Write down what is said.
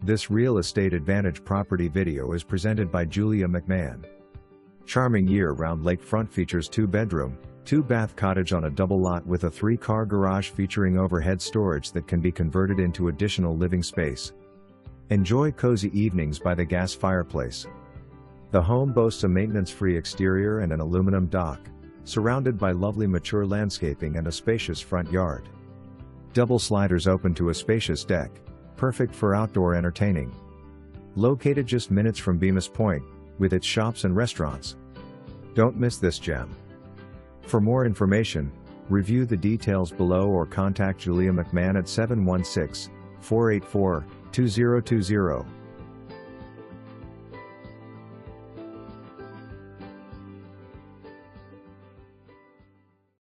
This real estate advantage property video is presented by Julia McMahon. Charming year-round lakefront features 2-bedroom, 2-bath cottage on a double lot with a 3-car garage featuring overhead storage that can be converted into additional living space. Enjoy cozy evenings by the gas fireplace. The home boasts a maintenance-free exterior and an aluminum dock, surrounded by lovely mature landscaping and a spacious front yard. Double sliders open to a spacious deck, perfect for outdoor entertaining. Located just minutes from Bemus Point, with its shops and restaurants. Don't miss this gem. For more information, review the details below or contact Julia McMahon at 716-484-2020.